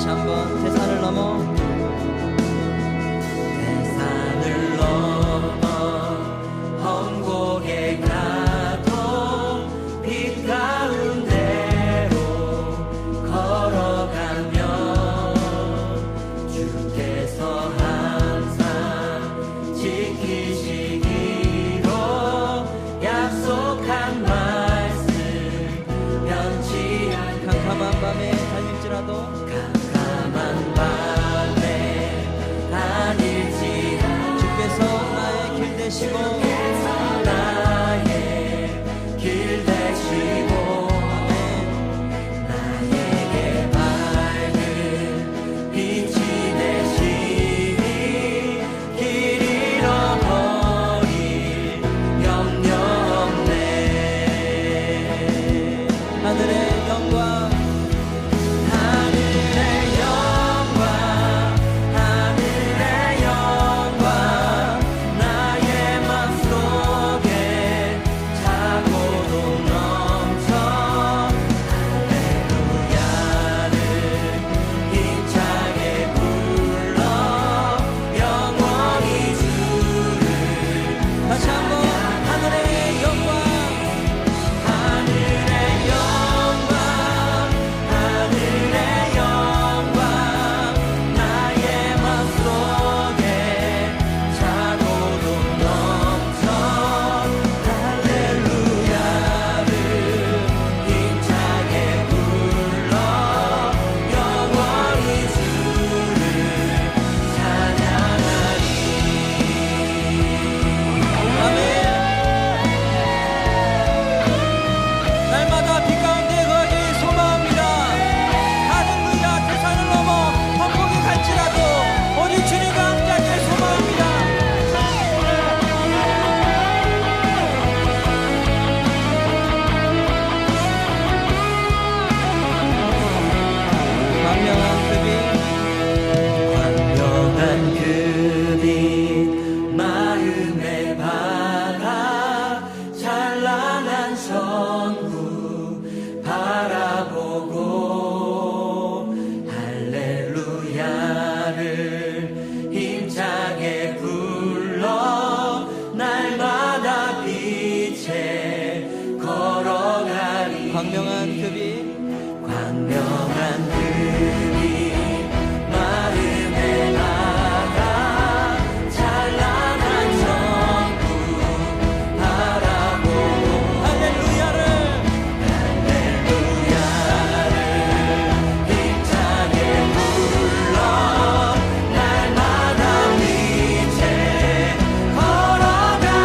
다시 한번 태산을 넘어 험곡에 가도 빛 가운데로 걸어가며 주께서 항상 지키시기로 약속한 말씀 변치 않게 캄캄한 밤에 달릴지라도 주께서 나의 길 되시고 나에게 밝은 빛이 되시니 길 잃어버릴 염려 없네. 하늘의 영광 광명한 그 빛 광명한 그 빛 마음에 나가 찬란한 천국 바라보고 할렐루야를 힘차게 불러 날마다 빛에 걸어가리.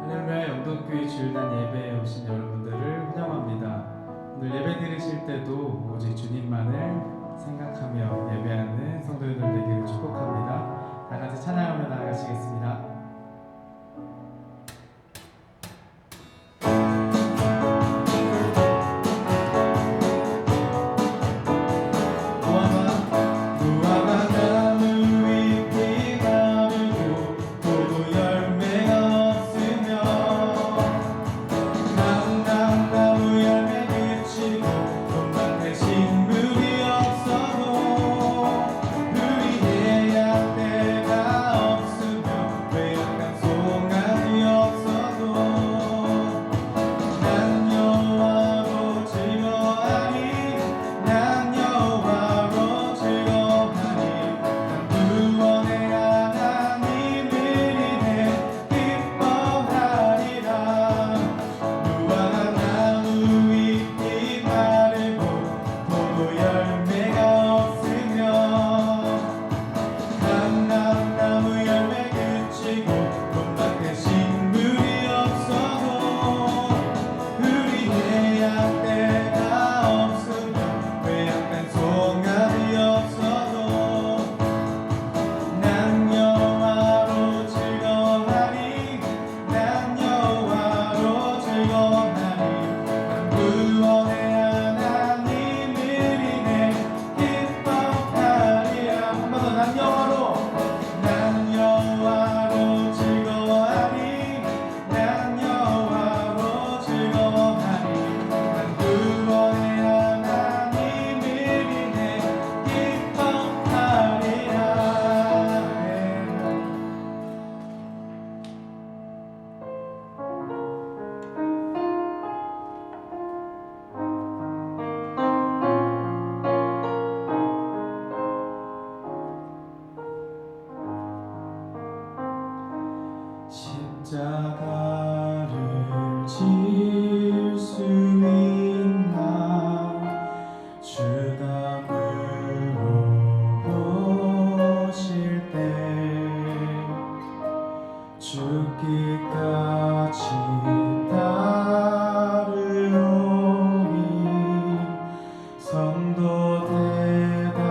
할렐루야 영동교회 주일날 예배에 오신 여러분들을 환영합니다. 오늘 예배 드리실 때도 오직 주님만을 생각하며 예배하는 성도들 되기를 축복합니다. 다 같이 찬양하며 나아가시겠습니다. 물이 없어도 우리의 약대가 없음 십자가를 질 수 있나 주가 물어보실 때 죽기까지 따르오니 성도 대답하였다.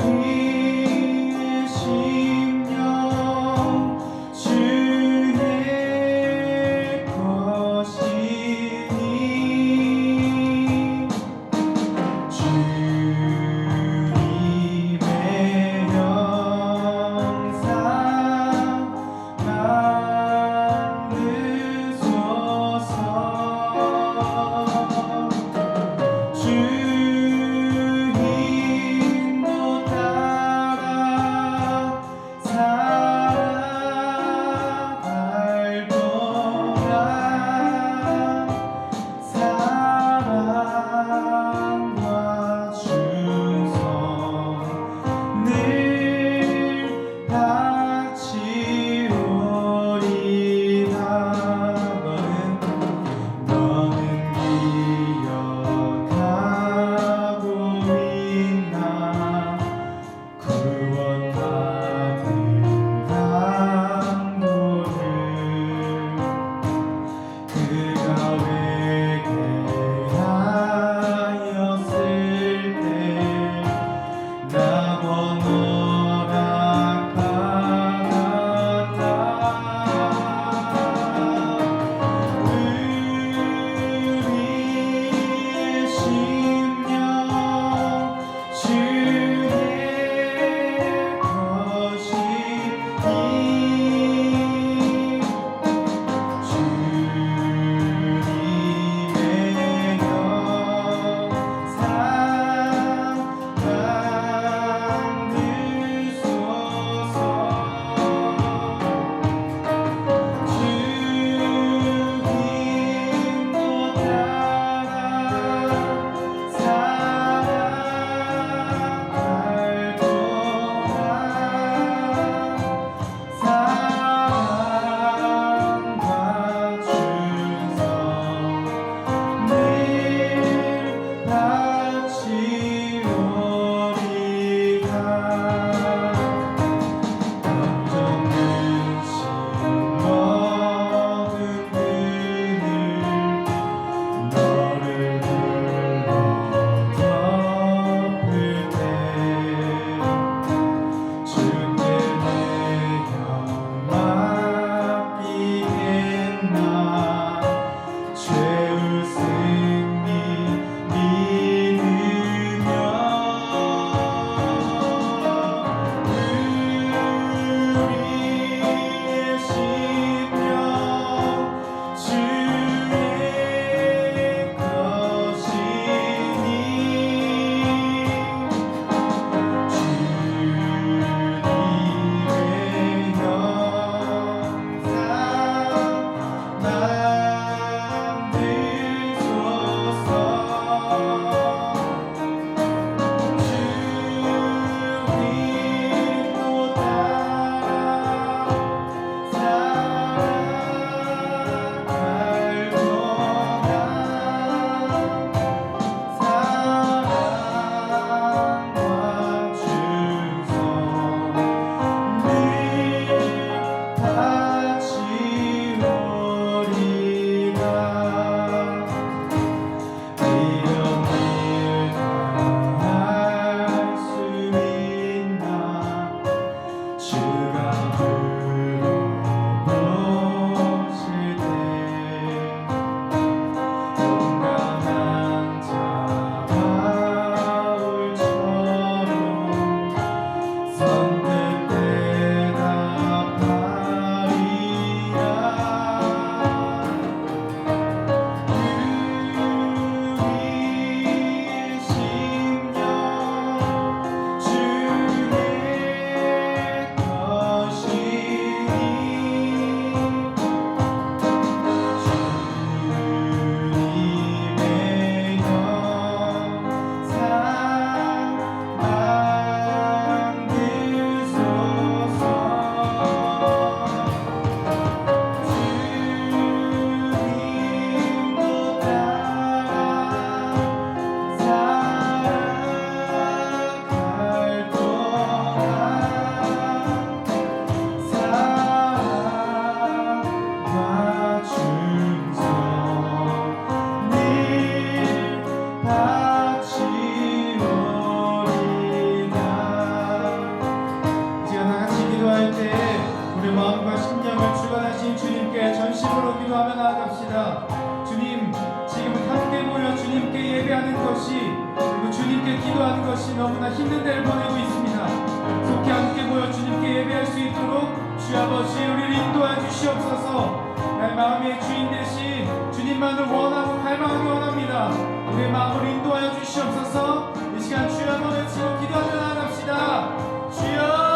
우리의 심령 주의 것이니 주님의 영상 만드소서. 주 인도 따라 살아갈 동안 사랑과 충성 늘 같이 오리라. 너는 기억하라. 것이 그리고 주님께 기도하는 것이 너무나 힘든 때를 보내고 있습니다. 속히 함께 모여 주님께 예배할 수 있도록 주 아버지 우리를 인도하여 주시옵소서. 나의 마음의 주인 되신 주님만을 원하고 갈망하기 원합니다. 우리의 마음을 인도하여 주시옵소서. 이 시간 주여 한번 외치고 기도하며 나아갑시다. 주여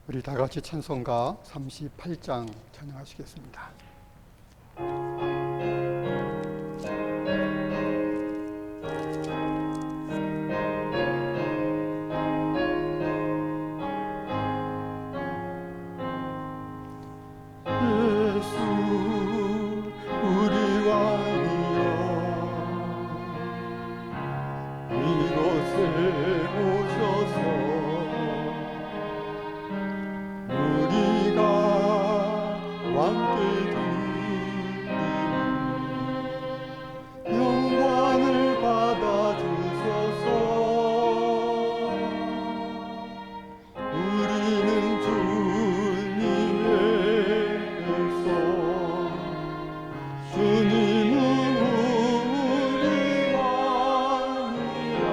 우리 다 같이 찬송가 38장 찬양하시겠습니다. 예수 우리 왕이여 이곳에 오셔서 영광을 받아 주소서. 우리는 주님의 백성, 주님은 우리 왕이야.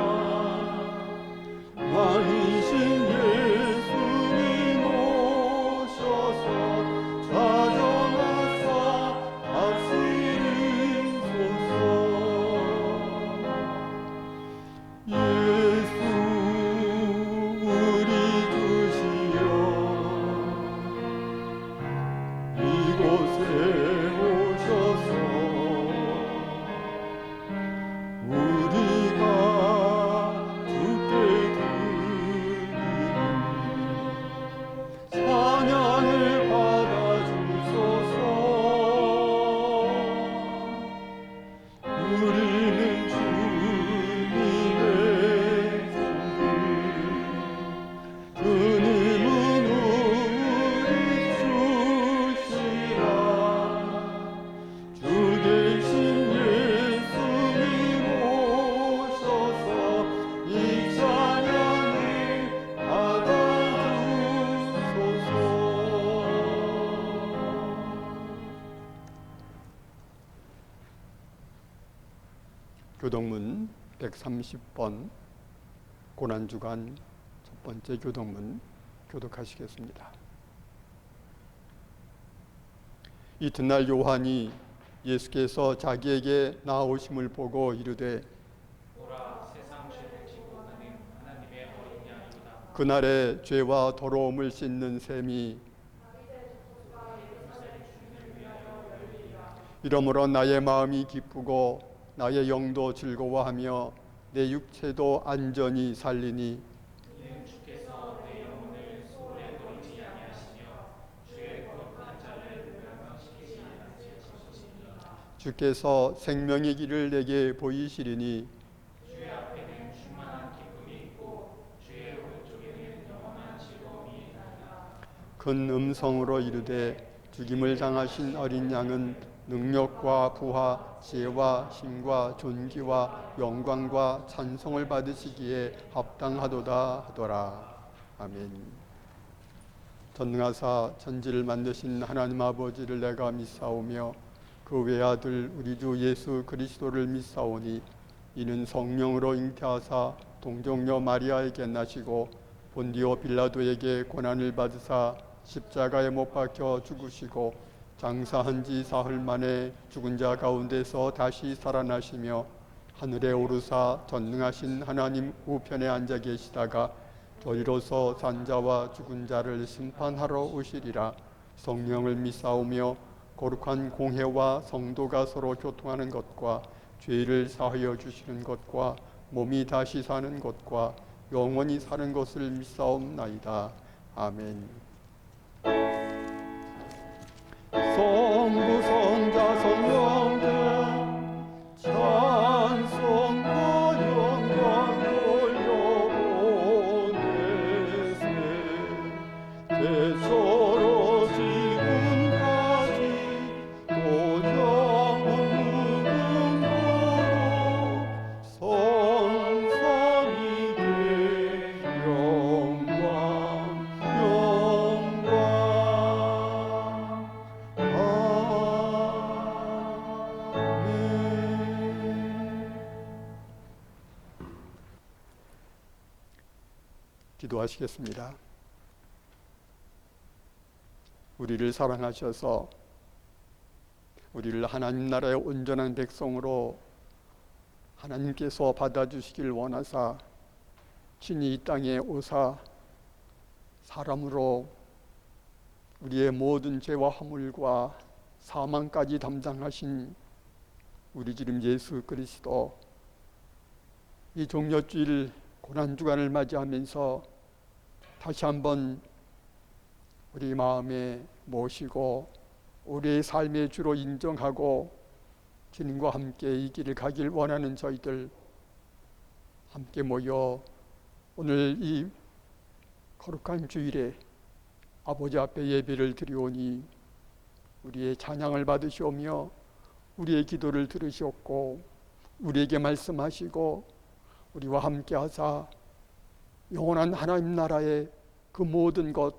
왕이신 예수님 오셔서 찾아와서 다스리소서. 예수 우리 주시여 이곳에 오셔서 우리가 주께 드리는 찬양을 받아 주소서. 우리는 주님의 종들, 주님은 우리 주시라. 주 대신 예수님 오셔서 이 찬양을 받아 주소서. 교동문 130번 고난주간 첫 번째 교동문 교독하시겠습니다. 이튿날 요한이 예수께서 자기에게 나오심을 보고 이르되 보라 세상 죄를 지고 가는 하나님의 어린 양이로다. 그날의 죄와 더러움을 씻는 셈이 이러므로 나의 마음이 기쁘고 나의 영도 즐거워하며 내 육체도 안전히 살리니 주께서 생명의 길을 내게 보이시리니 큰 음성으로 이르되 죽임을 당하신 어린 양은 능력과 부하, 지혜와 힘과 존귀와 영광과 찬송을 받으시기에 합당하도다 하더라. 아멘. 전능하사 천지를 만드신 하나님 아버지를 내가 믿사오며 그 외아들 우리 주 예수 그리스도를 믿사오니 이는 성령으로 잉태하사 동정녀 마리아에게 나시고 본디오 빌라도에게 고난을 받으사 십자가에 못 박혀 죽으시고 장사한 지 사흘 만에 죽은 자 가운데서 다시 살아나시며 하늘에 오르사 전능하신 하나님 우편에 앉아 계시다가 저리로서 산자와 죽은 자를 심판하러 오시리라. 성령을 믿사오며 거룩한 공회와 성도가 서로 교통하는 것과 죄를 사하여 주시는 것과 몸이 다시 사는 것과 영원히 사는 것을 믿사옵나이다. 아멘. 성부 성자 성령들 찬송과 영광 돌려보내세 대처로 지금까지 또 영원 무궁으로 성삼위께 영광 기도하시겠습니다. 우리를 사랑하셔서 우리를 하나님 나라의 온전한 백성으로 하나님께서 받아주시길 원하사 친히 이 땅에 오사 사람으로 우리의 모든 죄와 허물과 사망까지 담당하신 우리 주님 예수 그리스도, 이 종려주일 고난주간을 맞이하면서 다시 한번 우리 마음에 모시고 우리의 삶의 주로 인정하고 주님과 함께 이 길을 가길 원하는 저희들 함께 모여 오늘 이 거룩한 주일에 아버지 앞에 예배를 드리오니 우리의 찬양을 받으시오며 우리의 기도를 들으시옵고 우리에게 말씀하시고 우리와 함께 하사 영원한 하나님 나라의 그 모든 것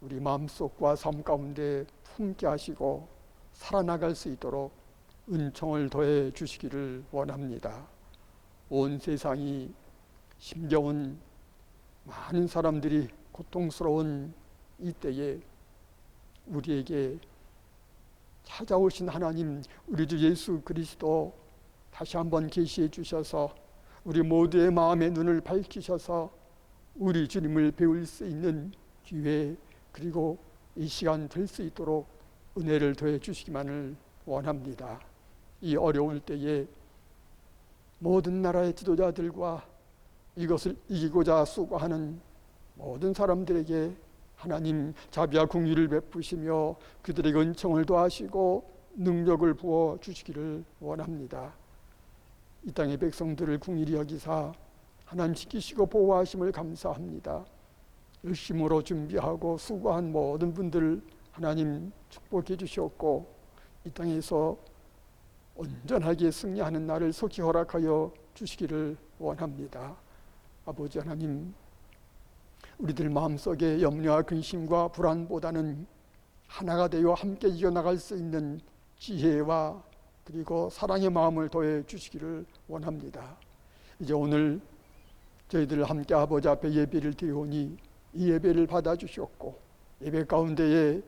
우리 마음속과 삶 가운데 품게 하시고 살아나갈 수 있도록 은총을 더해 주시기를 원합니다. 온 세상이 힘겨운 많은 사람들이 고통스러운 이때에 우리에게 찾아오신 하나님 우리 주 예수 그리스도 다시 한번 계시해 주셔서 우리 모두의 마음의 눈을 밝히셔서 우리 주님을 배울 수 있는 기회 그리고 이 시간 될 수 있도록 은혜를 더해 주시기만을 원합니다. 이 어려울 때에 모든 나라의 지도자들과 이것을 이기고자 수고하는 모든 사람들에게 하나님 자비와 긍휼을 베푸시며 그들에게 은총을 더하시고 능력을 부어 주시기를 원합니다. 이 땅의 백성들을 긍휼히 여기사 하나님 지키시고 보호하심을 감사합니다. 열심으로 준비하고 수고한 모든 분들 하나님 축복해 주시옵고 이 땅에서 온전하게 승리하는 날을 속히 허락하여 주시기를 원합니다. 아버지 하나님, 우리들 마음속에 염려와 근심과 불안보다는 하나가 되어 함께 이겨나갈 수 있는 지혜와 그리고 사랑의 마음을 더해 주시기를 원합니다. 이제 오늘 저희들 함께 아버지 앞에 예배를 드리오니 이 예배를 받아주시옵고 예배 가운데에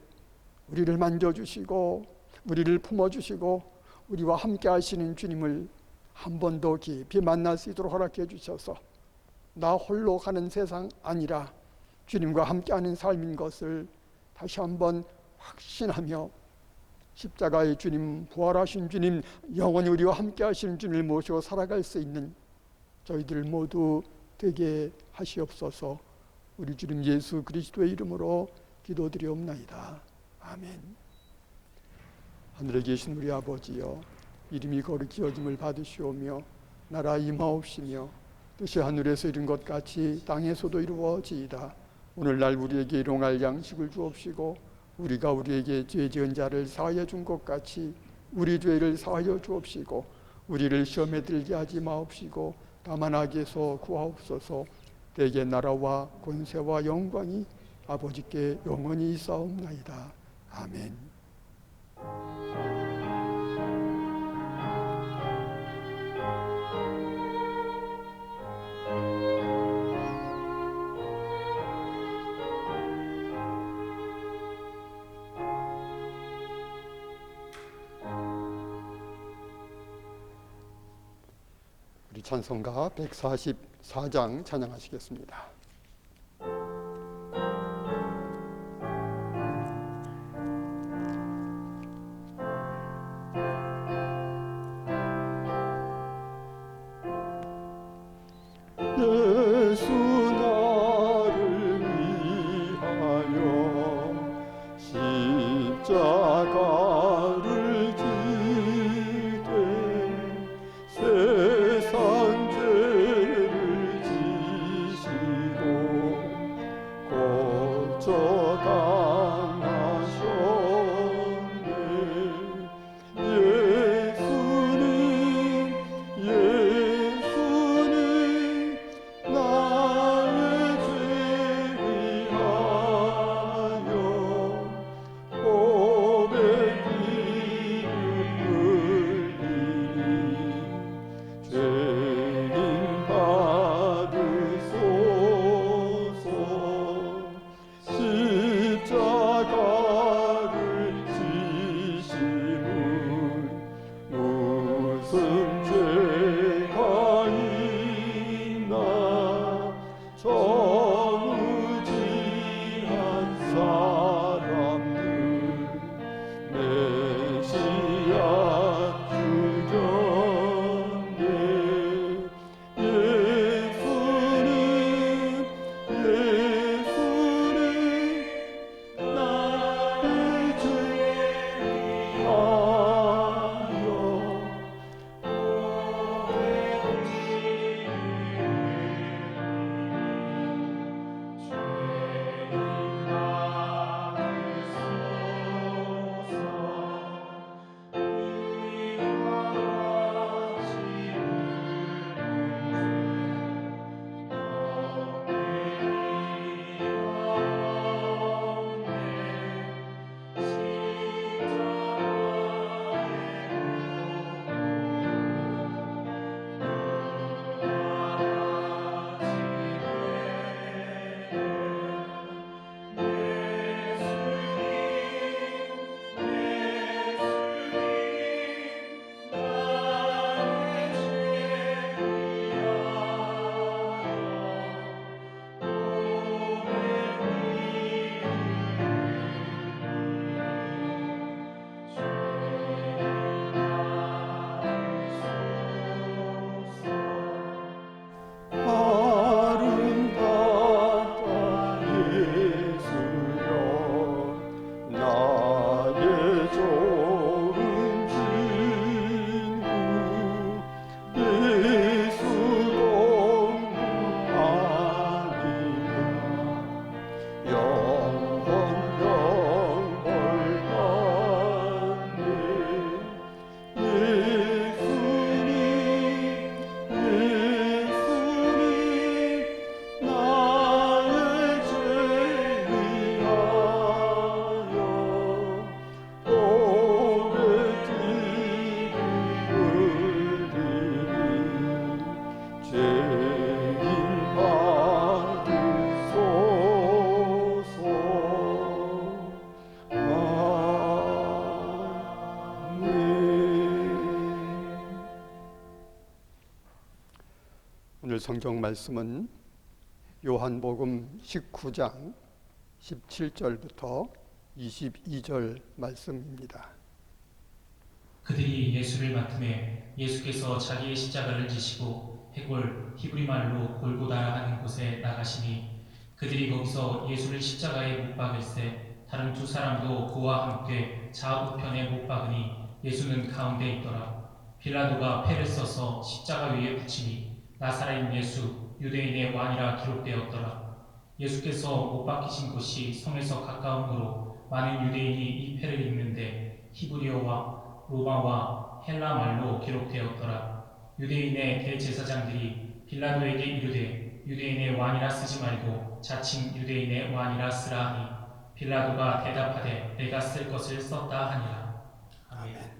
우리를 만져주시고 우리를 품어주시고 우리와 함께 하시는 주님을 한 번 더 깊이 만날 수 있도록 허락해 주셔서 나 홀로 가는 세상 아니라 주님과 함께하는 삶인 것을 다시 한번 확신하며 십자가의 주님, 부활하신 주님, 영원히 우리와 함께 하시는 주님을 모시고 살아갈 수 있는 저희들 모두 되게 하시옵소서. 우리 주님 예수 그리스도의 이름으로 기도드리옵나이다. 아멘. 하늘에 계신 우리 아버지여, 이름이 거룩히 여김을 받으시오며 나라 임하옵시며 뜻이 하늘에서 이룬 것 같이 땅에서도 이루어지이다. 오늘날 우리에게 일용할 양식을 주옵시고 우리가 우리에게 죄 지은 자를 사하여 준 것 같이 우리 죄를 사하여 주옵시고 우리를 시험에 들게 하지 마옵시고 다만 악에서 구하옵소서. 대개 나라와 권세와 영광이 아버지께 영원히 있사옵나이다. 아멘. 우리 찬송가 144장 찬양하시겠습니다. 예수 나를 위하여 십자가를 지되 세상 죄를 지시고 고쳐당하셨네. 예수님 나의 죄 위하여 고백이르리니 죄인 받으소서. 십자가를 지심은 무슨 죄가 있나. 정의지한 사람들 메시아 주셨네. 예수님 나의 죄 위하여 아름답다 예수여 나의 좋은 친구. 예수 공부하니라 영원 영벌받네. 예수님 나의 죄 위하여 고백드리니 죄인 받으소서. 아멘. 오늘 성경 말씀은 요한복음 19장 17절부터 22절 말씀입니다. 그들이 예수를 맡음에 예수께서 자기의 십자가를 지시고 해골 히브리 말로 골고다 하는 곳에 나가시니 그들이 거기서 예수를 십자가에 못 박을세 다른 두 사람도 그와 함께 좌우편에 못 박으니 예수는 가운데 있더라. 빌라도가 패를 써서 십자가 위에 붙이니 나사렛 예수 유대인의 왕이라 기록되었더라. 예수께서 못 박히신 곳이 성에서 가까우므로 많은 유대인이 이 패를 읽는데 히브리어와 로마와 헬라 말로 기록되었더라. 유대인의 대제사장들이 빌라도에게 이르되 유대인의 왕이라 쓰지 말고 자칭 유대인의 왕이라 쓰라 하니 빌라도가 대답하되 내가 쓸 것을 썼다 하니라. 아멘.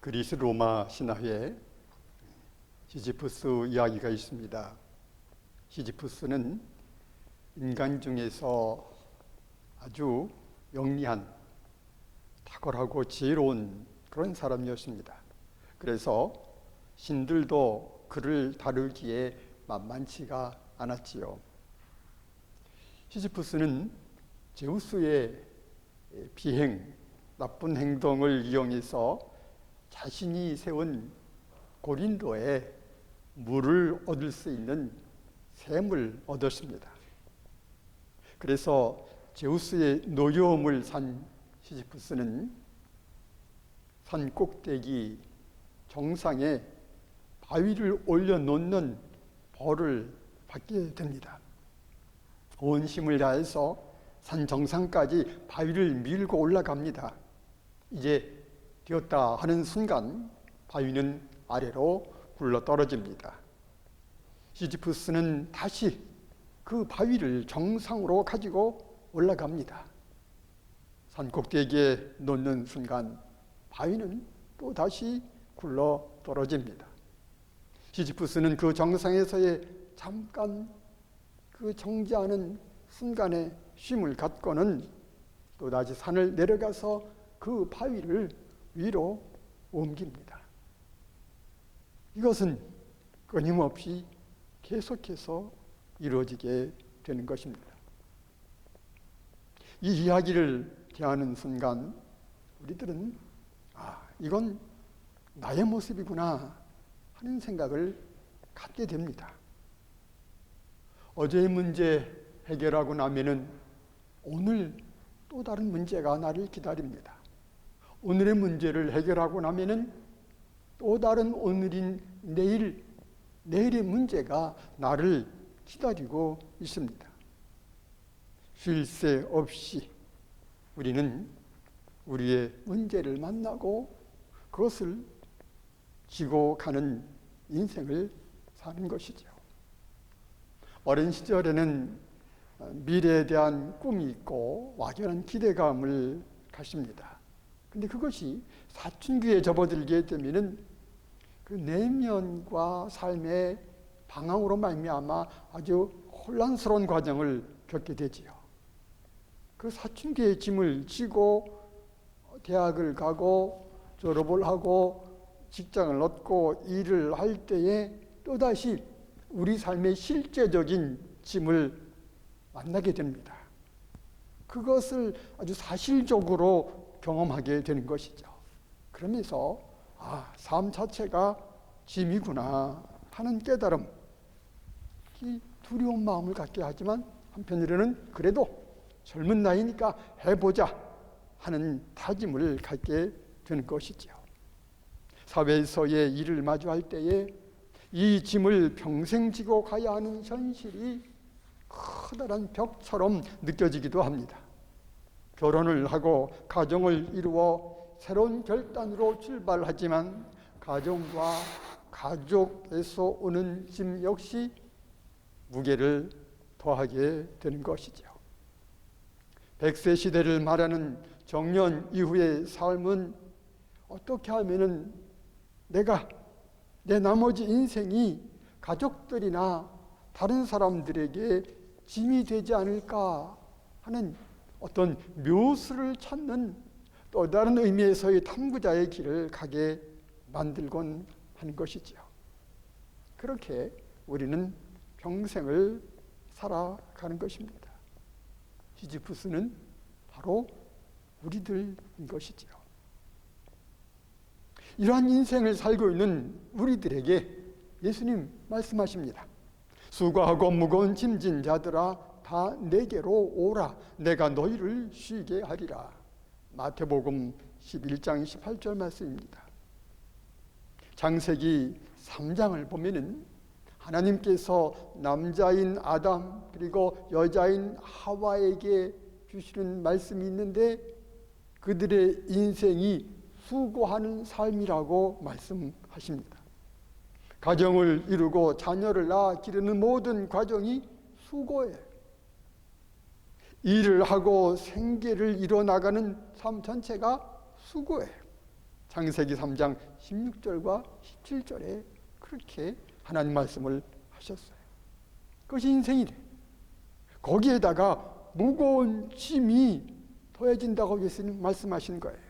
그리스 로마 신화에 시지푸스 이야기가 있습니다. 시지푸스는 인간 중에서 아주 영리한, 탁월하고 지혜로운 그런 사람이었습니다. 그래서 신들도 그를 다루기에 만만치가 않았지요. 시지푸스는 제우스의 비행, 나쁜 행동을 이용해서 자신이 세운 고린도에 물을 얻을 수 있는 샘을 얻었습니다. 그래서 제우스의 노여움을 산 시지푸스는 산 꼭대기 정상에 바위를 올려놓는 벌을 받게 됩니다. 온 힘을 다해서 산 정상까지 바위를 밀고 올라갑니다. 이제 되었다 하는 순간 바위는 아래로 굴러 떨어집니다. 시지푸스는 다시 그 바위를 정상으로 가지고 올라갑니다. 산 꼭대기에 놓는 순간 바위는 또 다시 굴러 떨어집니다. 시지푸스는 그 정상에서의 잠깐 그 정지하는 순간에 쉼을 갖고는 또다시 산을 내려가서 그 바위를 위로 옮깁니다. 이것은 끊임없이 계속해서 이루어지게 되는 것입니다. 이 이야기를 대하는 순간 우리들은 이건 나의 모습이구나 하는 생각을 갖게 됩니다. 어제의 문제 해결하고 나면은 오늘 또 다른 문제가 나를 기다립니다. 오늘의 문제를 해결하고 나면은 또 다른 오늘인 내일의 문제가 나를 기다리고 있습니다. 쉴 새 없이 우리는 우리의 문제를 만나고 그것을 지고 가는 인생을 사는 것이죠. 어린 시절에는 미래에 대한 꿈이 있고 막연한 기대감을 가집니다. 근데 그것이 사춘기에 접어들게 되면은 그 내면과 삶의 방황으로 말미암아 아주 혼란스러운 과정을 겪게 되지요. 그 사춘기의 짐을 지고 대학을 가고 졸업을 하고 직장을 얻고 일을 할 때에 또다시 우리 삶의 실제적인 짐을 만나게 됩니다. 그것을 아주 사실적으로 경험하게 되는 것이죠. 그러면서 삶 자체가 짐이구나 하는 깨달음, 이 두려운 마음을 갖게 하지만 한편으로는 그래도 젊은 나이니까 해보자 하는 다짐을 갖게 되는 것이죠. 사회에서의 일을 마주할 때에 이 짐을 평생 지고 가야 하는 현실이 커다란 벽처럼 느껴지기도 합니다. 결혼을 하고 가정을 이루어 새로운 결단으로 출발하지만 가정과 가족에서 오는 짐 역시 무게를 더하게 되는 것이죠. 100세 시대를 말하는 정년 이후의 삶은 어떻게 하면은 내 나머지 인생이 가족들이나 다른 사람들에게 짐이 되지 않을까 하는 어떤 묘수를 찾는 또 다른 의미에서의 탐구자의 길을 가게 만들곤 하는 것이지요. 그렇게 우리는 평생을 살아가는 것입니다. 시지프스는 바로 우리들인 것이지요. 이러한 인생을 살고 있는 우리들에게 예수님 말씀하십니다. 수고하고 무거운 짐진 자들아 다 내게로 오라. 내가 너희를 쉬게 하리라. 마태복음 11장 18절 말씀입니다. 창세기 3장을 보면은 하나님께서 남자인 아담 그리고 여자인 하와에게 주시는 말씀이 있는데 그들의 인생이 수고하는 삶이라고 말씀하십니다. 가정을 이루고 자녀를 낳아 기르는 모든 과정이 수고예요. 일을 하고 생계를 이뤄나가는 삶 전체가 수고예요. 창세기 3장 16절과 17절에 그렇게 하나님 말씀을 하셨어요. 그것이 인생이래. 거기에다가 무거운 짐이 더해진다고 예수님 말씀하신 거예요.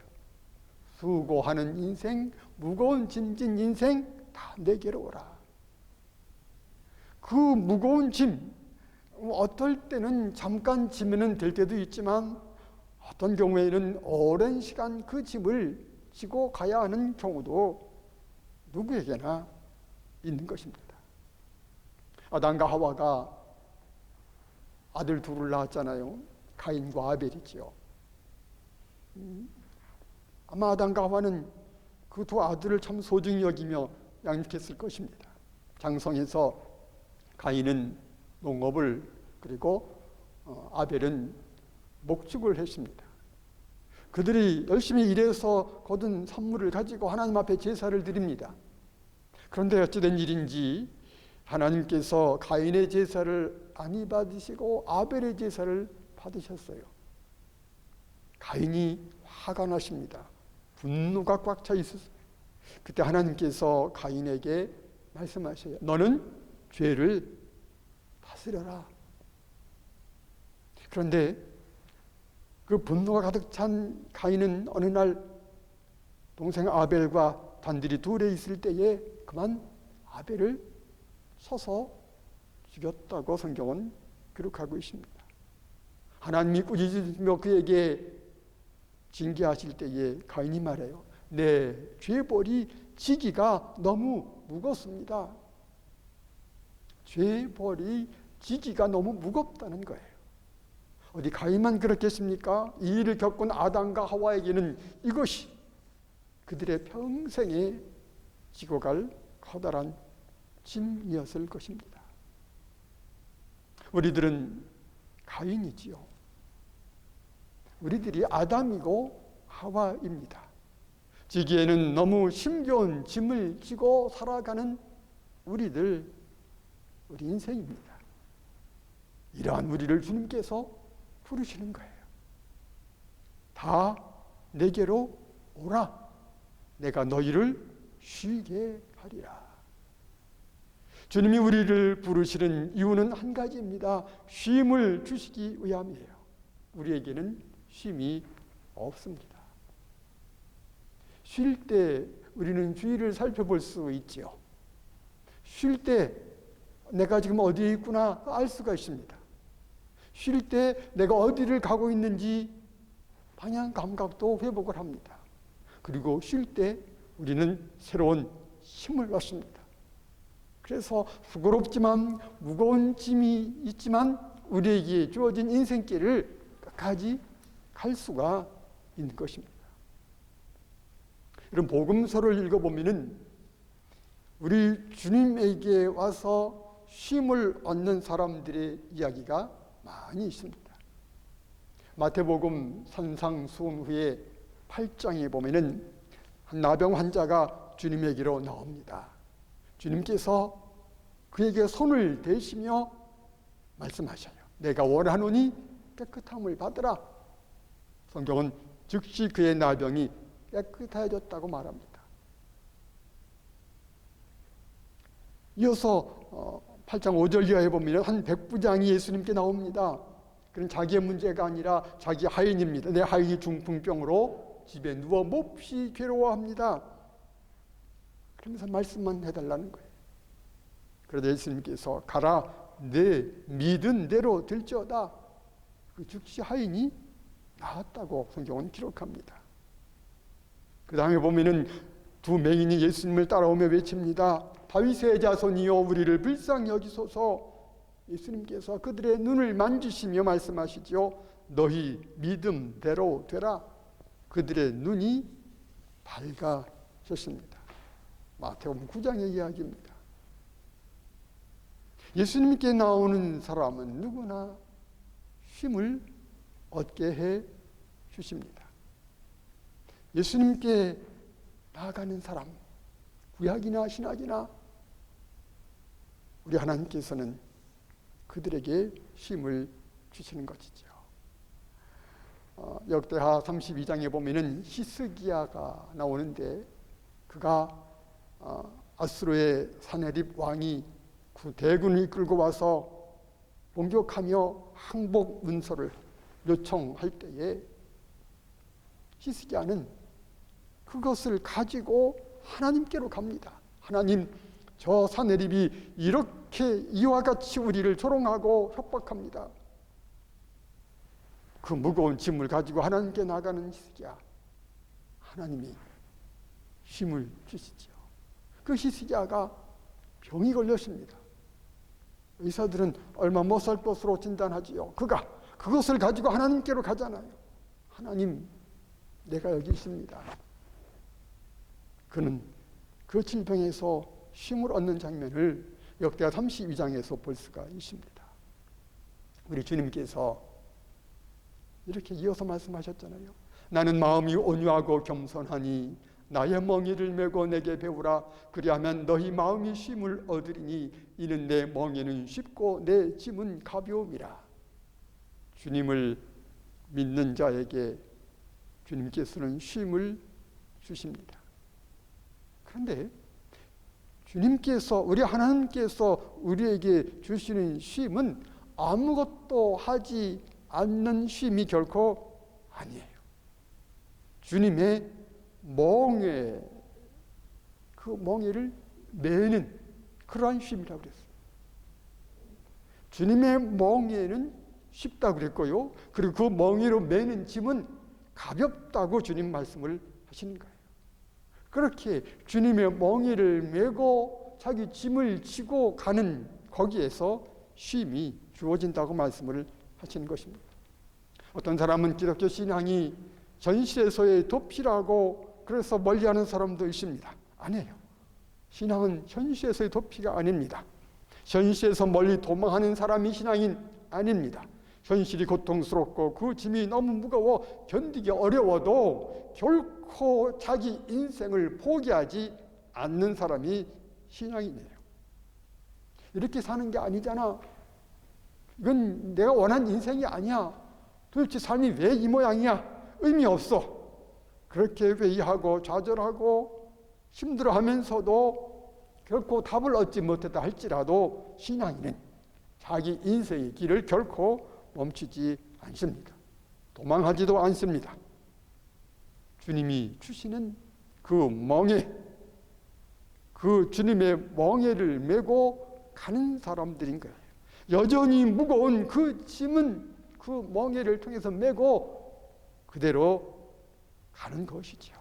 수고하는 인생, 무거운 짐진 인생 다 내게로 오라. 그 무거운 짐, 어떨 때는 잠깐 지면 될 때도 있지만 어떤 경우에는 오랜 시간 그 짐을 지고 가야 하는 경우도 누구에게나 있는 것입니다. 아담과 하와가 아들 둘을 낳았잖아요. 가인과 아벨이지요. 아마 아담과 하와는 그 두 아들을 참 소중히 여기며 양육했을 것입니다. 장성해서 가인은 농업을 그리고 아벨은 목축을 했습니다. 그들이 열심히 일해서 거둔 산물을 가지고 하나님 앞에 제사를 드립니다. 그런데 어찌된 일인지 하나님께서 가인의 제사를 안 받으시고 아벨의 제사를 받으셨어요. 가인이 화가 나십니다. 분노가 꽉 차 있었어요. 그때 하나님께서 가인에게 말씀하셔요. 너는 죄를 다스려라. 그런데 그 분노가 가득 찬 가인은 어느 날 동생 아벨과 단둘이 둘에 있을 때에 그만 아벨을 쳐서 죽였다고 성경은 기록하고 있습니다. 하나님이 꾸짖으며 그에게 징계하실 때에 가인이 말해요. 내 죄벌이 지기가 너무 무겁습니다. 죄벌이 지기가 너무 무겁다는 거예요. 어디 가인만 그렇겠습니까? 이 일을 겪은 아담과 하와에게는 이것이 그들의 평생에 지고 갈 커다란 짐이었을 것입니다. 우리들은 가인이지요. 우리들이 아담이고 하와입니다. 지기에는 너무 힘겨운 짐을 지고 살아가는 우리 인생입니다. 이러한 우리를 주님께서 부르시는 거예요. 다 내게로 오라. 내가 너희를 쉬게 하리라. 주님이 우리를 부르시는 이유는 한 가지입니다. 쉼을 주시기 위함이에요. 우리에게는 쉼이 없습니다. 쉴 때 우리는 주위를 살펴볼 수 있지요. 쉴 때 내가 지금 어디에 있구나 알 수가 있습니다. 쉴 때 내가 어디를 가고 있는지 방향 감각도 회복을 합니다. 그리고 쉴 때 우리는 새로운 힘을 얻습니다. 그래서 수고롭지만 무거운 짐이 있지만 우리에게 주어진 인생길을 끝까지 갈 수가 있는 것입니다. 이런 복음서를 읽어보면 우리 주님에게 와서 쉼을 얻는 사람들의 이야기가 많이 있습니다. 마태복음 산상수훈후에 8장에 보면은 한 나병 환자가 주님에게로 나옵니다. 주님께서 그에게 손을 대시며 말씀하셔요. 내가 원하노니 깨끗함을 받으라. 성경은 즉시 그의 나병이 깨끗해졌다고 말합니다. 이어서 8장 5절 이하에 보면 한 백부장이 예수님께 나옵니다. 그는 자기의 문제가 아니라 자기 하인입니다. 내 하인이 중풍병으로 집에 누워 몹시 괴로워합니다. 그러면서 말씀만 해달라는 거예요. 그러자 예수님께서 가라, 내 믿은 대로 될지어다. 그 즉시 하인이 나았다고 성경은 기록합니다. 그 다음에 보면은 두 맹인이 예수님을 따라오며 외칩니다. 다윗의 자손이여 우리를 불쌍히 여기소서. 예수님께서 그들의 눈을 만지시며 말씀하시죠. 너희 믿음대로 되라. 그들의 눈이 밝아졌습니다. 마태복음 9장의 이야기입니다. 예수님께 나오는 사람은 누구나 쉼을 얻게 해 주십니다. 예수님께 나아가는 사람, 구약이나 신약이나 우리 하나님께서는 그들에게 쉼을 주시는 것이죠. 역대하 32장에 보면은 히스기야가 나오는데 그가 아수르의 사네립 왕이 그 대군을 이끌고 와서 공격하며 항복 문서를 요청할 때에 히스기야는 그것을 가지고 하나님께로 갑니다. 하나님, 저 사네립이 이렇게 이와 같이 우리를 조롱하고 협박합니다. 그 무거운 짐을 가지고 하나님께 나가는 히스기야. 하나님이 힘을 주시죠. 그 히스기야가 병이 걸렸습니다. 의사들은 얼마 못 살 것으로 진단하지요. 그가 그것을 가지고 하나님께로 가잖아요. 하나님, 내가 여기 있습니다. 그는 그 질병에서 힘을 얻는 장면을 역대하 32장에서 볼 수가 있습니다. 우리 주님께서 이렇게 이어서 말씀하셨잖아요. 나는 마음이 온유하고 겸손하니 나의 멍에를 메고 내게 배우라. 그리하면 너희 마음이 쉼을 얻으리니 이는 내 멍에는 쉽고 내 짐은 가벼움이라. 주님을 믿는 자에게 주님께서는 쉼을 주십니다. 그런데 주님께서, 우리 하나님께서 우리에게 주시는 쉼은 아무것도 하지 않는 쉼이 결코 아니에요. 주님의 멍에, 그 멍에를 매는 그러한 쉼이라고 그랬어요. 주님의 멍에는 쉽다고 그랬고요. 그리고 그 멍에로 매는 짐은 가볍다고 주님 말씀을 하시는 거예요. 그렇게 주님의 멍에를 메고 자기 짐을 지고 가는 거기에서 쉼이 주어진다고 말씀을 하시는 것입니다. 어떤 사람은 기독교 신앙이 현실에서의 도피라고 그래서 멀리하는 사람도 있습니다. 아니에요. 신앙은 현실에서의 도피가 아닙니다. 현실에서 멀리 도망하는 사람이 신앙인 아닙니다. 현실이 고통스럽고 그 짐이 너무 무거워 견디기 어려워도 결코 자기 인생을 포기하지 않는 사람이 신앙이네요. 이렇게 사는 게 아니잖아. 이건 내가 원한 인생이 아니야. 도대체 삶이 왜 이 모양이야? 의미 없어. 그렇게 회의하고 좌절하고 힘들어하면서도 결코 답을 얻지 못했다 할지라도 신앙인은 자기 인생의 길을 결코 멈추지 않습니다. 도망하지도 않습니다. 주님이 주시는 그 멍에, 그 주님의 멍에를 메고 가는 사람들인 거예요. 여전히 무거운 그 짐은 그 멍에를 통해서 메고 그대로 가는 것이죠.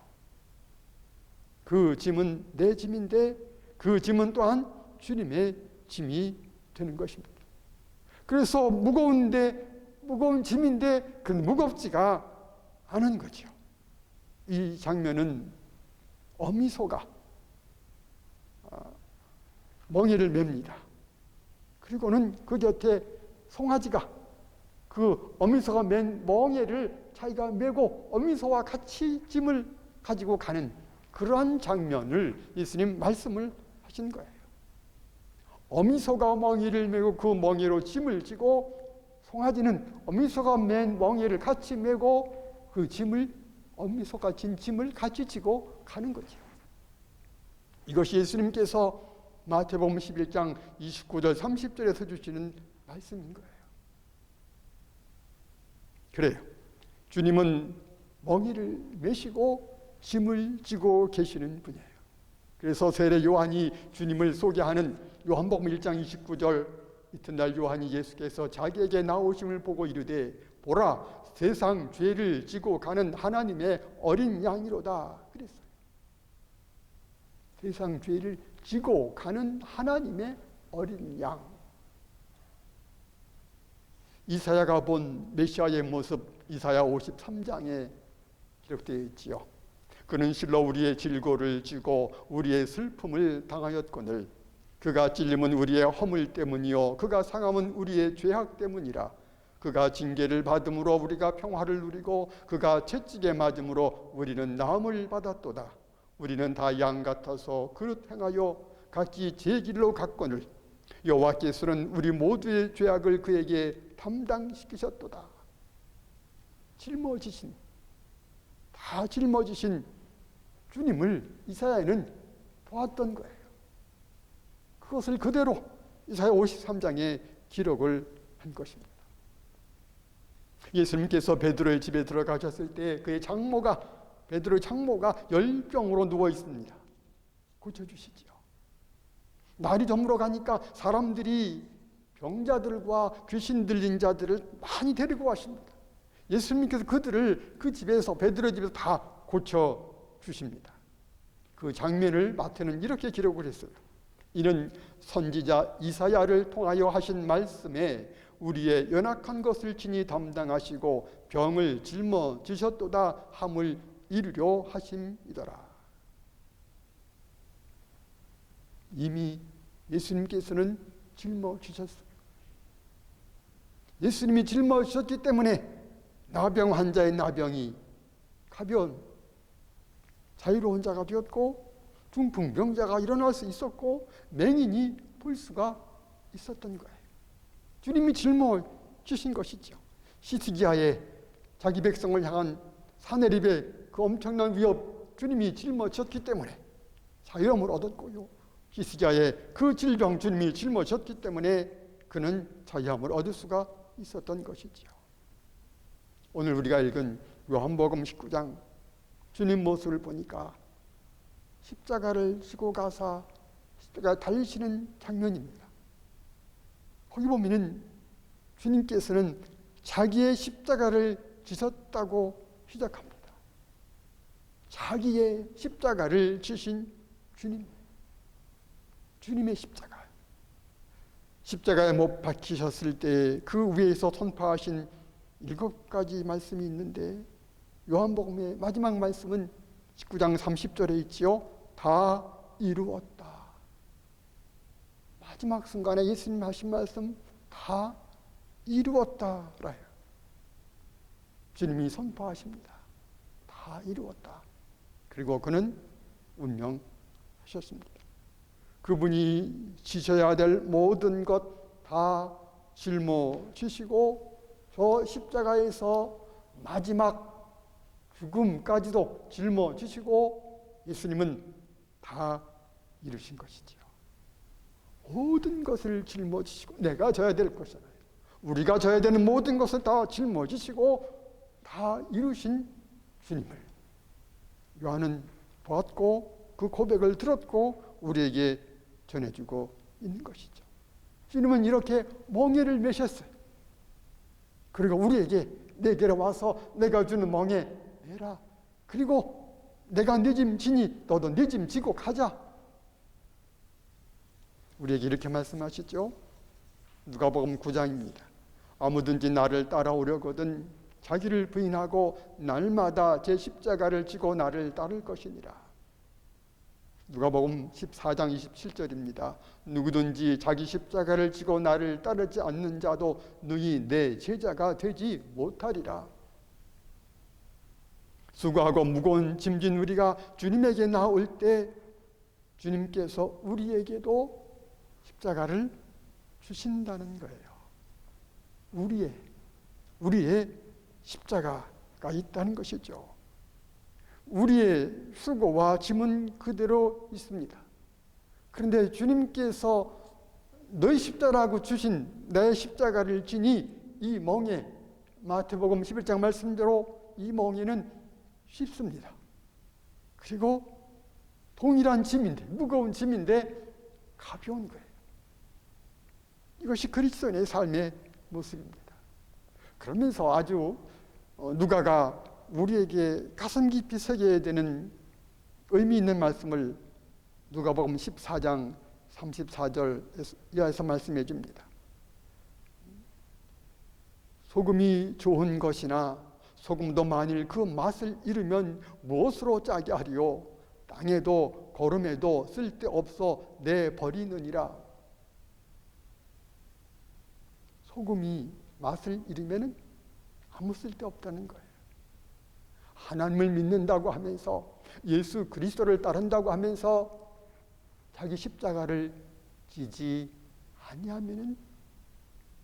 그 짐은 내 짐인데 그 짐은 또한 주님의 짐이 되는 것입니다. 그래서 무거운 짐인데 그 무겁지가 않은 거죠. 이 장면은 어미소가 멍에를 맵니다. 그리고는 그 곁에 송아지가 그 어미소가 맨 멍에를 자기가 메고 어미소와 같이 짐을 가지고 가는 그러한 장면을 예수님 말씀을 하신 거예요. 어미소가 멍에를 메고 그 멍에로 짐을 지고 송아지는 어미소가 맨 멍에를 같이 메고 그 짐을 어미소가 진 짐을 같이 지고 가는 거죠. 이것이 예수님께서 마태복음 11장 29절 30절에서 주시는 말씀인 거예요. 그래요. 주님은 멍에를 메시고 짐을 지고 계시는 분이에요. 그래서 세례 요한이 주님을 소개하는 요한복음 1장 29절 이튿날 요한이 예수께서 자기에게 나오심을 보고 이르되 보라 세상 죄를 지고 가는 하나님의 어린 양이로다 그랬어요. 세상 죄를 지고 가는 하나님의 어린 양. 이사야가 본 메시아의 모습 이사야 53장에 기록되어 있지요. 그는 실로 우리의 질고를 지고 우리의 슬픔을 당하였거늘 그가 찔림은 우리의 허물 때문이요 그가 상함은 우리의 죄악 때문이라. 그가 징계를 받음으로 우리가 평화를 누리고 그가 채찍에 맞음으로 우리는 나음을 받았도다. 우리는 다 양 같아서 그릇 행하여 각기 제 길로 갔거늘 여호와께서는 우리 모두의 죄악을 그에게 담당시키셨도다. 다 짊어지신 주님을 이사야는 보았던 거예요. 그것을 그대로 이사야 53장에 기록을 한 것입니다. 예수님께서 베드로의 집에 들어가셨을 때 그의 베드로의 장모가 열병으로 누워 있습니다. 고쳐주시지요. 날이 저물어 가니까 사람들이 병자들과 귀신 들린 자들을 많이 데리고 왔습니다. 예수님께서 그들을 그 집에서 베드로의 집에서 다 고쳐주십니다. 그 장면을 마태는 이렇게 기록을 했어요. 이는 선지자 이사야를 통하여 하신 말씀에 우리의 연약한 것을 친히 담당하시고 병을 짊어지셨도다 함을 이루려 하심이더라. 이미 예수님께서는 짊어지셨어요. 예수님이 짊어지셨기 때문에 나병 환자의 나병이 가벼운 자유로운 자가 되었고 중풍병자가 일어날 수 있었고 맹인이 볼 수가 있었던 거예요. 주님이 짊어지신 것이죠. 시스기야의 자기 백성을 향한 사내립의 그 엄청난 위협 주님이 짊어졌기 때문에 자유함을 얻었고요. 히스기야의 그 질병 주님이 짊어졌기 때문에 그는 자유함을 얻을 수가 있었던 것이지요. 오늘 우리가 읽은 요한복음 19장 주님 모습을 보니까 십자가를 지고 가사 십자가 달리시는 장면입니다. 거기 보면은 주님께서는 자기의 십자가를 지셨다고 시작합니다. 자기의 십자가를 지신 주님. 주님의 십자가. 십자가에 못 박히셨을 때 그 위에서 선포하신 7가지 말씀이 있는데 요한복음의 마지막 말씀은 19장 30절에 있지요. 다 이루었다. 마지막 순간에 예수님 하신 말씀 다 이루었다라요. 주님이 선포하십니다. 다 이루었다. 그리고 그는 운명하셨습니다. 그분이 지셔야 될 모든 것 다 짊어지시고 저 십자가에서 마지막 죽음까지도 짊어지시고 예수님은 다 이루신 것이지요. 모든 것을 짊어지시고 내가 져야 될 것이잖아요. 우리가 져야 되는 모든 것을 다 짊어지시고 다 이루신 주님을 요한은 보았고 그 고백을 들었고 우리에게 전해주고 있는 것이죠. 주님은 이렇게 멍에를 메셨어요. 그리고 우리에게 내게로 와서 내가 주는 멍에 매라. 그리고 내가 네 짐 지니 너도 네 짐 지고 가자. 우리에게 이렇게 말씀하시죠. 누가복음 9장입니다. 아무든지 나를 따라오려거든 자기를 부인하고 날마다 제 십자가를 지고 나를 따를 것이니라. 누가복음 14장 27절입니다. 누구든지 자기 십자가를 지고 나를 따르지 않는 자도 능히 내 제자가 되지 못하리라. 수고하고 무거운 짐진 우리가 주님에게 나올 때 주님께서 우리에게도 십자가를 주신다는 거예요. 우리의 십자가가 있다는 것이죠. 우리의 수고와 짐은 그대로 있습니다. 그런데 주님께서 너희 십자가라고 주신 내 십자가를 지니 이 멍에 마태복음 11장 말씀대로 이 멍에는 쉽습니다. 그리고 동일한 짐인데 무거운 짐인데 가벼운 거예요. 이것이 그리스도인의 삶의 모습입니다. 그러면서 아주 누가가 우리에게 가슴 깊이 새겨야 되는 의미 있는 말씀을 누가복음 14장 34절 이하에서 말씀해 줍니다. 소금이 좋은 것이나 소금도 만일 그 맛을 잃으면 무엇으로 짜게 하리요? 땅에도 거름에도 쓸데없어 내버리느니라. 소금이 맛을 잃으면 아무 쓸데없다는 거예요. 하나님을 믿는다고 하면서 예수 그리스도를 따른다고 하면서 자기 십자가를 지지 아니하면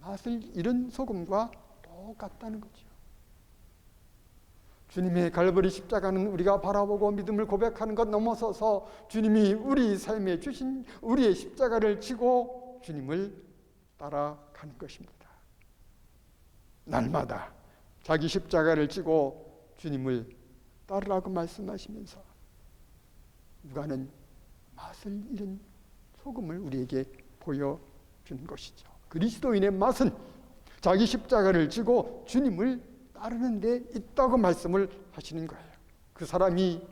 맛을 잃은 소금과 똑같다는 거죠. 주님의 갈보리 십자가는 우리가 바라보고 믿음을 고백하는 것 넘어서서 주님이 우리 삶에 주신 우리의 십자가를 지고 주님을 따라가는 것입니다. 날마다 자기 십자가를 지고 주님을 따르라고 말씀하시면서 누가는 맛을 잃은 소금을 우리에게 보여주는 것이죠. 그리스도인의 맛은 자기 십자가를 지고 주님을 따르는 데 있다고 말씀을 하시는 거예요. 그 사람이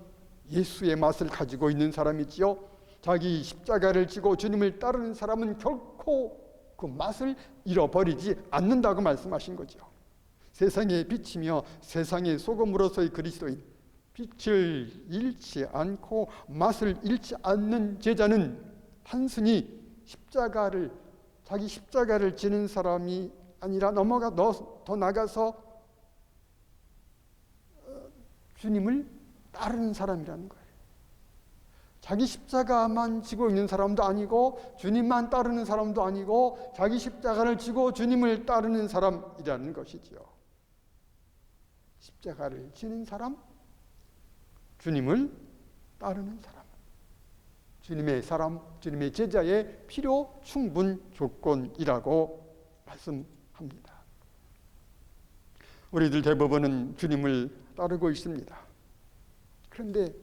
예수의 맛을 가지고 있는 사람이지요. 자기 십자가를 지고 주님을 따르는 사람은 결코 그 맛을 잃어버리지 않는다고 말씀하신 거죠. 세상에 비치며 세상의 소금으로서의 그리스도인, 빛을 잃지 않고 맛을 잃지 않는 제자는 단순히 자기 십자가를 지는 사람이 아니라 더 나가서 주님을 따르는 사람이라는 거예요. 자기 십자가만 지고 있는 사람도 아니고 주님만 따르는 사람도 아니고 자기 십자가를 지고 주님을 따르는 사람이라는 것이지요. 십자가를 지는 사람, 주님을 따르는 사람, 주님의 제자의 필요 충분 조건이라고 말씀합니다. 우리들 대부분은 주님을 따르고 있습니다. 그런데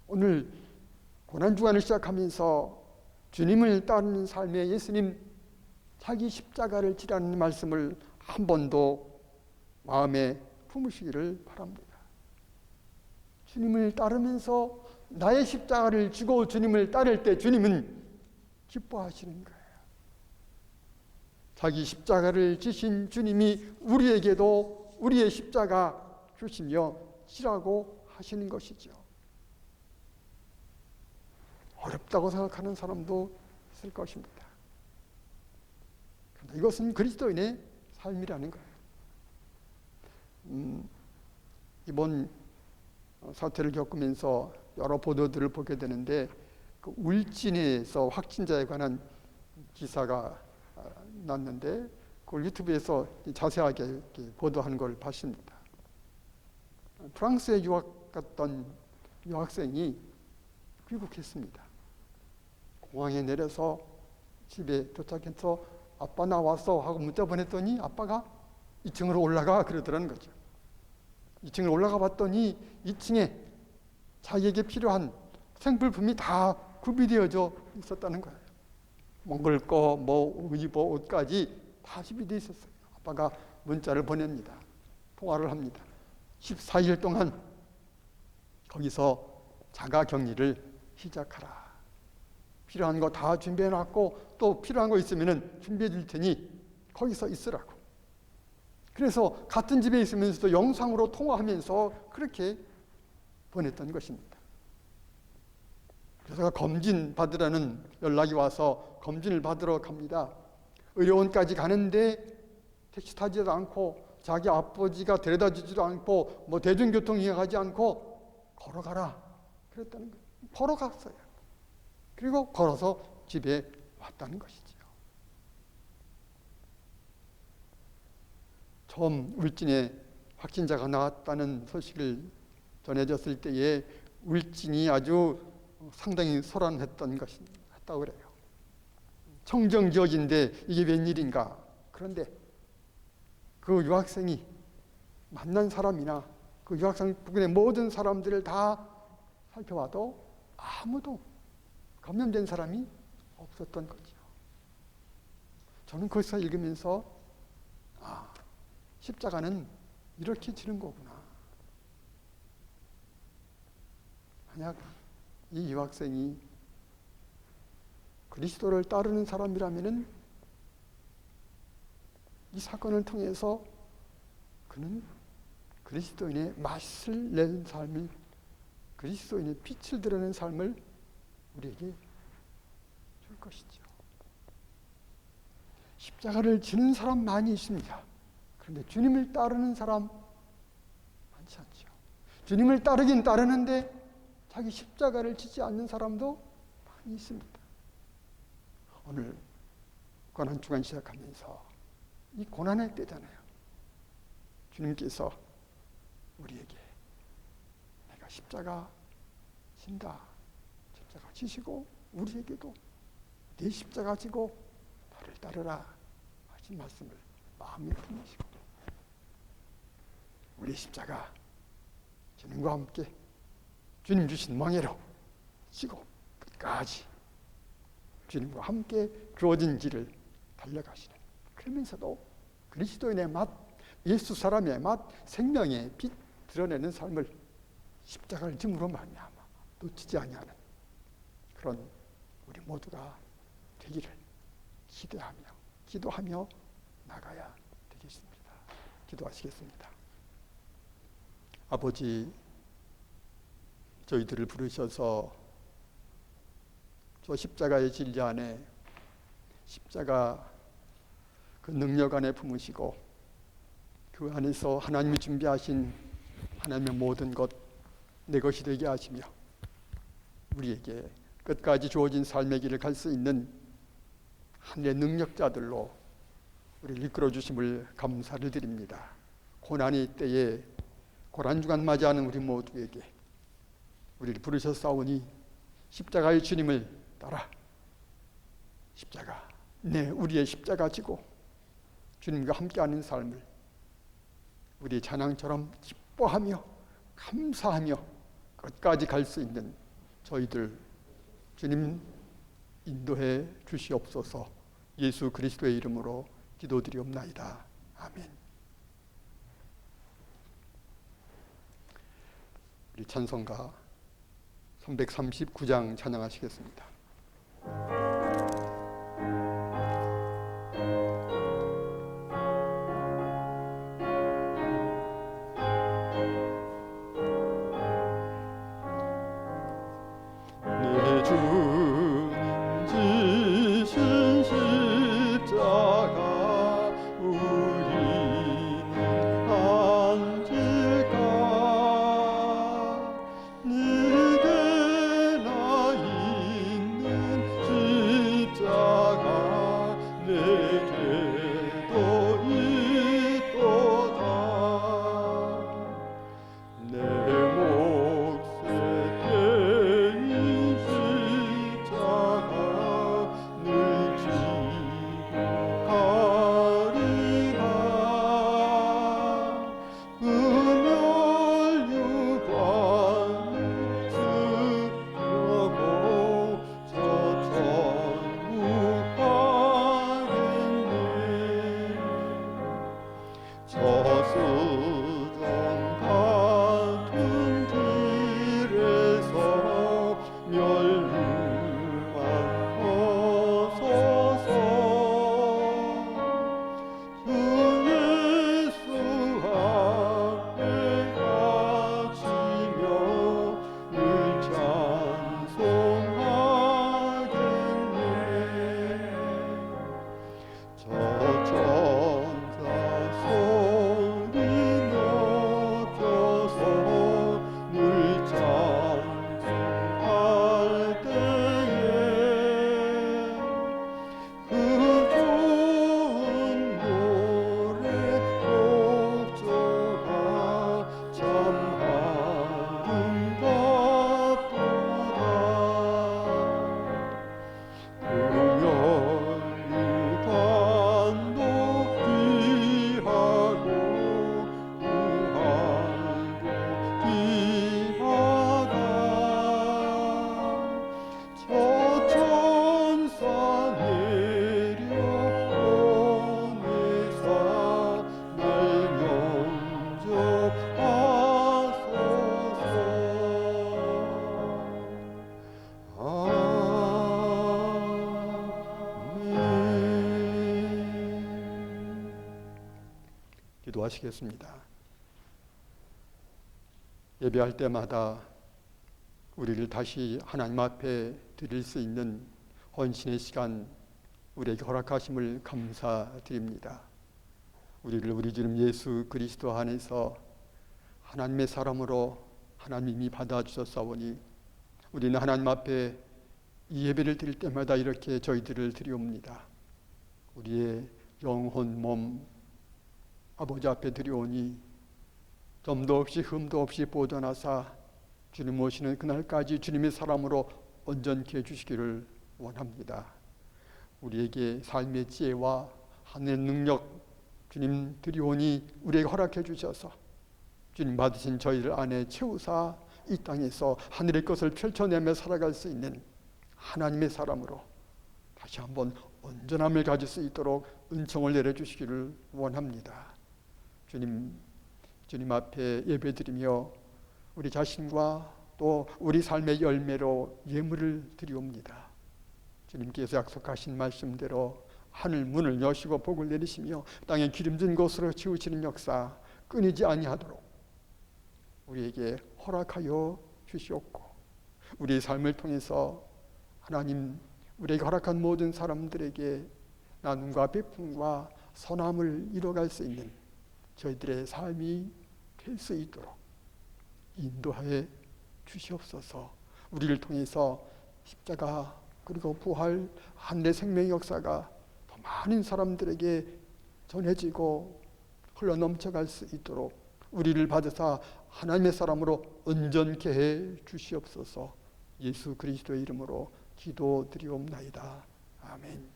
오늘 고난주간을 시작하면서 주님을 따르는 삶에 예수님 자기 십자가를 지라는 말씀을 한 번도 마음에 품으시기를 바랍니다. 주님을 따르면서 나의 십자가를 지고 주님을 따를 때 주님은 기뻐하시는 거예요. 자기 십자가를 지신 주님이 우리에게도 우리의 십자가 주시며 지라고 하시는 것이죠. 어렵다고 생각하는 사람도 있을 것입니다. 그런데 이것은 그리스도인의 삶이라는 거예요. 이번 사태를 겪으면서 여러 보도들을 보게 되는데 그 울진에서 확진자에 관한 기사가 났는데 그걸 유튜브에서 자세하게 이렇게 보도한 걸 봤습니다. 프랑스에 유학 갔던 유학생이 귀국했습니다. 공항에 내려서 집에 도착해서 아빠 나 왔어 하고 문자 보냈더니 아빠가 2층으로 올라가 그러더라는 거죠. 2층을 올라가 봤더니 2층에 자기에게 필요한 생필품이 다 구비되어져 있었다는 거예요. 먹을 거, 뭐 의복, 옷까지 다 준비되어 있었어요. 아빠가 문자를 보냅니다. 통화를 합니다. 14일 동안 거기서 자가격리를 시작하라. 필요한 거 다 준비해놨고 또 필요한 거 있으면 준비해 줄 테니 거기서 있으라고. 그래서 같은 집에 있으면서도 영상으로 통화하면서 그렇게 보냈던 것입니다. 그래서 검진 받으라는 연락이 와서 검진을 받으러 갑니다. 의료원까지 가는데 택시 타지도 않고 자기 아버지가 데려다 주지도 않고 뭐 대중교통 이용하지 않고 걸어가라 그랬다는 거예요. 걸어갔어요. 그리고 걸어서 집에 왔다는 것이죠. 처음 울진에 확진자가 나왔다는 소식을 전해졌을 때에 울진이 아주 상당히 소란했던 것이었다고 그래요. 청정 지역인데 이게 웬일인가. 그런데 그 유학생이 만난 사람이나 그 유학생 부근의 모든 사람들을 다 살펴봐도 아무도 감염된 사람이 없었던 거죠. 저는 거기서 읽으면서 십자가는 이렇게 지는 거구나. 만약 이 유학생이 그리스도를 따르는 사람이라면은 이 사건을 통해서 그는 그리스도인의 맛을 내는 삶을, 그리스도인의 빛을 드러내는 삶을 우리에게 줄 것이죠. 십자가를 지는 사람 많이 있습니다. 그런데 주님을 따르는 사람 많지 않죠. 주님을 따르긴 따르는데 자기 십자가를 지지 않는 사람도 많이 있습니다. 오늘 고난주간 시작하면서 이 고난의 때잖아요. 주님께서 우리에게 내가 십자가 진다. 십자가 지시고 우리에게도 내 십자가 지고 나를 따르라 하신 말씀을 마음에 품으시고 우리 십자가 주님과 함께 주님 주신 멍에로 지고 끝까지 주님과 함께 주어진 길을 달려가시는, 그러면서도 그리스도인의 맛, 예수 사람의 맛, 생명의 빛 드러내는 삶을 십자가를 짐으로 말미암아 놓치지 아니하는 그런 우리 모두가 되기를 기도하며 나가야 되겠습니다. 기도하시겠습니다. 아버지, 저희들을 부르셔서 저 십자가의 진리 안에, 십자가 그 능력 안에 품으시고 그 안에서 하나님이 준비하신 하나님의 모든 것 내 것이 되게 하시며 우리에게 끝까지 주어진 삶의 길을 갈 수 있는 하늘의 능력자들로 우리를 이끌어 주심을 감사를 드립니다. 고난의 때에 고난주간 맞이하는 우리 모두에게 우리를 부르셨사오니 십자가의 주님을 따라 십자가, 우리의 십자가 지고 주님과 함께하는 삶을 우리 찬양처럼 기뻐하며 감사하며 끝까지 갈 수 있는 저희들 주님 인도해 주시옵소서. 예수 그리스도의 이름으로 기도드리옵나이다. 아멘. 우리 찬송가 339장 찬양하시겠습니다. 기도하시겠습니다. 예배할 때마다 우리를 다시 하나님 앞에 드릴 수 있는 헌신의 시간 우리에게 허락하심을 감사드립니다. 우리를 우리 주님 예수 그리스도 안에서 하나님의 사람으로 하나님이 받아주셨사오니 우리는 하나님 앞에 이 예배를 드릴 때마다 이렇게 저희들을 드리옵니다. 우리의 영혼 몸 아버지 앞에 드리오니 점도 없이 흠도 없이 보존하사 주님 오시는 그날까지 주님의 사람으로 온전케 해주시기를 원합니다. 우리에게 삶의 지혜와 하늘의 능력 주님 드리오니 우리에게 허락해 주셔서 주님 받으신 저희를 안에 채우사 이 땅에서 하늘의 것을 펼쳐내며 살아갈 수 있는 하나님의 사람으로 다시 한번 온전함을 가질 수 있도록 은총을 내려주시기를 원합니다. 주님 앞에 예배드리며 우리 자신과 또 우리 삶의 열매로 예물을 드리옵니다. 주님께서 약속하신 말씀대로 하늘 문을 여시고 복을 내리시며 땅에 기름진 곳으로 치우치는 역사 끊이지 아니하도록 우리에게 허락하여 주시옵고 우리의 삶을 통해서 하나님 우리에게 허락한 모든 사람들에게 나눔과 베품과 선함을 이뤄갈 수 있는 저희들의 삶이 될 수 있도록 인도하여 주시옵소서. 우리를 통해서 십자가 그리고 부활 하늘의 생명의 역사가 더 많은 사람들에게 전해지고 흘러넘쳐갈 수 있도록 우리를 받으사 하나님의 사람으로 온전케 해 주시옵소서. 예수 그리스도의 이름으로 기도드리옵나이다. 아멘.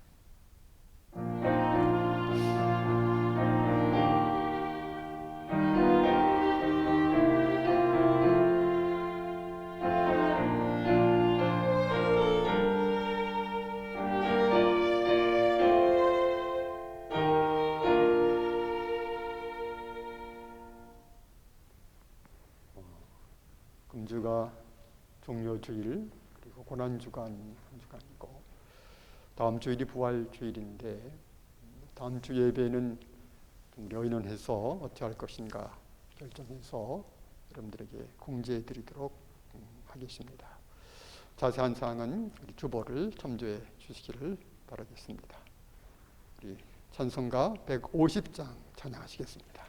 금주가 종료주일 그리고 고난주간 한 주간이고 다음 주일이 부활주일인데 다음 주 예배는 우리 의논해서 어떻게 할 것인가 결정해서 여러분들에게 공지해 드리도록 하겠습니다. 자세한 사항은 우리 주보를 참조해 주시기를 바라겠습니다. 우리 찬송가 150장 찬양하시겠습니다.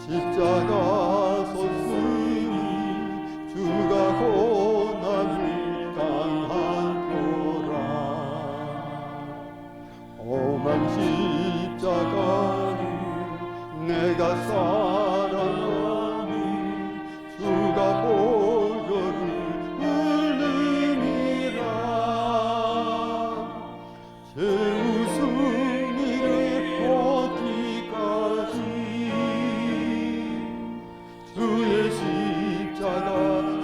십자가 섰으니 주가 고난을 당한 표라. 험한 십자가를 내가 사랑하니 주가 보혈을 흘림이라. 제 웃음이를 어디까지 주의 십자가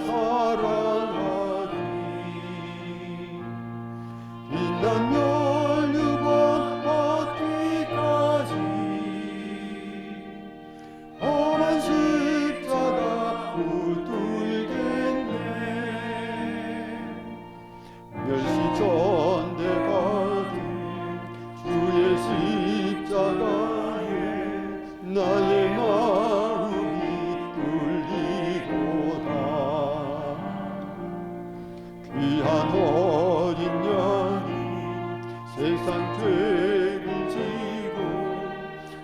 사랑하리. 빛난 멸류관 어디까지 험한 십자가 붙들겠네. 멸시전대받은 주의 십자가에 나의 마음이 뚫리도다. 귀한 어린 양이 세상 죄를 지고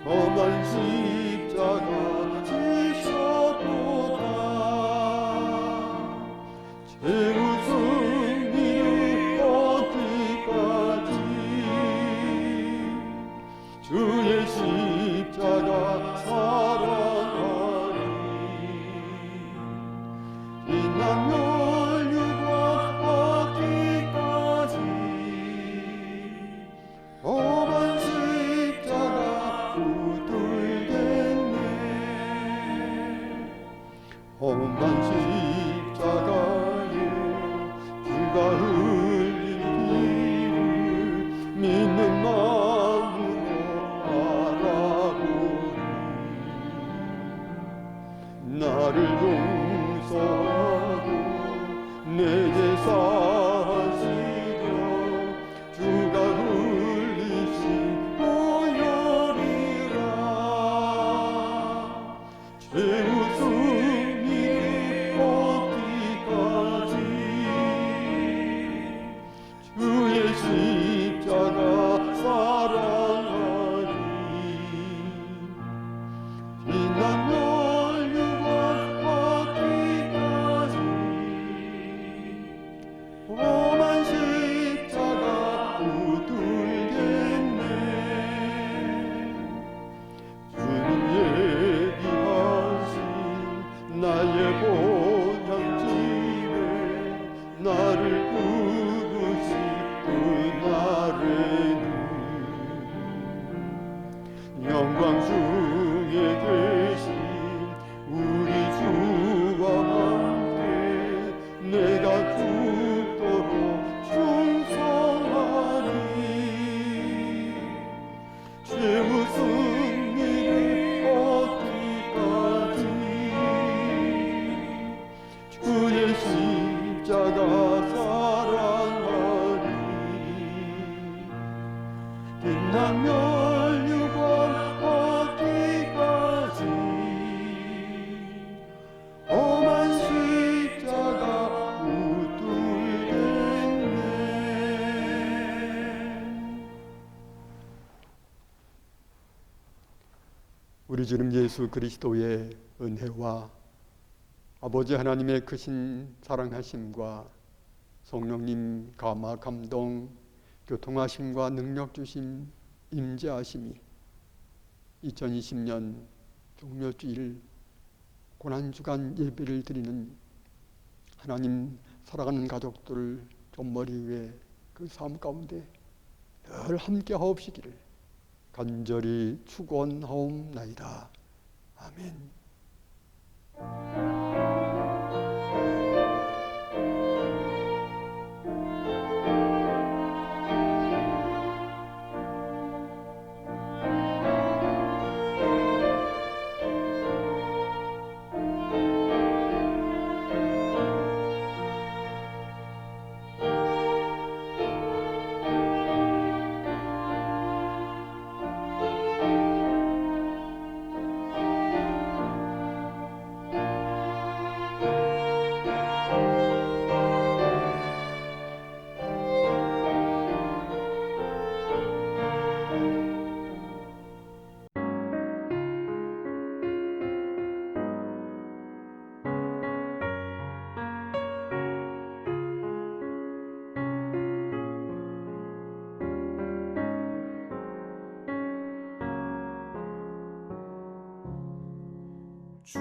험한 십자가 지셨도다. 제 웃음이 어디까지 주의 십자가 사랑하리. 빛난 멸류관 어디까지 험한 십자가 붙들겠네. 험한 십자가에 주가 흘린 피를 믿는 마음으로 바라보리. 나를 용서하고 내 죄 사하시려 주가 흘리신 보혈이라 죄우 승리를 얻기까지 주의 십자가 사랑하리 빛난 멸류관 받기까지 험한 십자가 붙들겠네 주님 예비하신 나의 본향집에 나를 부르신 그날에는 영광 중에 계신 우리 주와 함께 내가 죽도록 충성하리 죄우 승리를 얻기까지 주의 십자가 사랑하리 빛난 멸류관 얻기까지 험한 십자가 붙들겠네. 우리 주님 예수 그리스도의 은혜와 아버지 하나님의 크신 사랑하심과 성령님 감화 감동 교통하심과 능력 주심 임재하심이 2020년 종료주일 고난주간 예배를 드리는 하나님 사랑하는 가족들 존머리 위에 그 삶 가운데 늘 함께 하옵시기를 간절히 축원하옵나이다. 아멘. 주